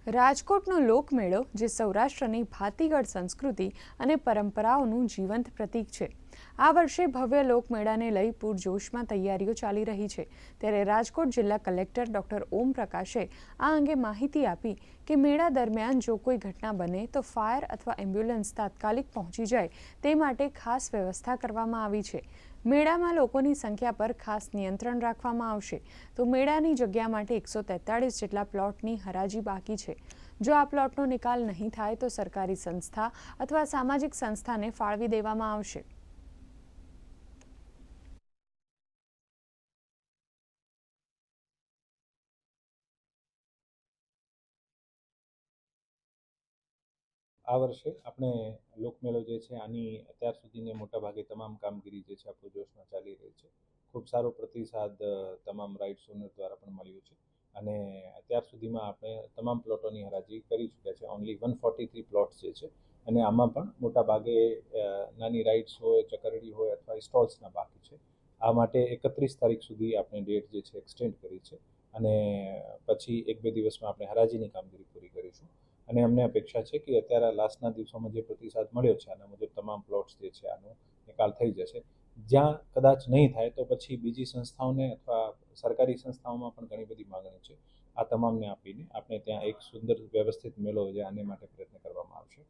રાજકોટનો લોકમેળો જે સૌરાષ્ટ્રની ભાતીગળ સંસ્કૃતિ અને પરંપરાઓનું જીવંત પ્રતીક છે. આ વર્ષે ભવ્ય લોકમેળાને લઈ પૂરજોશમાં તૈયારીઓ ચાલી રહી છે. ત્યારે રાજકોટ જિલ્લા કલેક્ટર ડોક્ટર ઓમ પ્રકાશે આ અંગે માહિતી આપી કે મેળા દરમિયાન જો કોઈ ઘટના બને તો ફાયર અથવા એમ્બ્યુલન્સ તાત્કાલિક પહોંચી જાય તે માટે ખાસ વ્યવસ્થા કરવામાં આવી છે. મેળામાં લોકોની સંખ્યા પર ખાસ નિયંત્રણ રાખવામાં આવશે. તો મેળાની જગ્યા માટે 143 જેટલા પ્લોટની હરાજી બાકી છે. જો આ પ્લોટનો નિકાલ નહીં થાય તો સરકારી સંસ્થા અથવા સામાજિક સંસ્થાને ફાળવી દેવામાં આવશે. આ વર્ષે આપણે લોકમેળો જે છે આની અત્યાર સુધીની મોટાભાગે તમામ કામગીરી જે છે આપણું જોશમાં ચાલી રહી છે. ખૂબ સારો પ્રતિસાદ તમામ રાઇડ્સ ઓનર દ્વારા પણ મળ્યો છે અને અત્યાર સુધીમાં આપણે તમામ પ્લોટોની હરાજી કરી ચૂક્યા છે. ઓનલી 143 પ્લોટ્સ જે છે અને આમાં પણ મોટાભાગે નાની રાઇડ્સ હોય, ચકરડી હોય અથવા સ્ટોલ્સના બાકી છે. આ માટે 31 તારીખ સુધી આપણે ડેટ જે છે એક્સટેન્ડ કરી છે અને પછી 1-2 દિવસમાં આપણે હરાજીની કામગીરી પૂરી કરીશું. અને અમને અપેક્ષા છે કે અત્યારે લાસ્ટના દિવસોમાં જે પ્રતિસાદ મળ્યો છે આના મુજબ તમામ પ્લોટ્સ જે છે આનો નિકાલ થઈ જશે. જ્યાં કદાચ નહીં થાય તો પછી બીજી સંસ્થાઓને અથવા સરકારી સંસ્થાઓમાં પણ ઘણી બધી માંગણી છે. આ તમામને આપીને આપણે ત્યાં એક સુંદર વ્યવસ્થિત મેળો છે આને માટે પ્રયત્ન કરવામાં આવશે.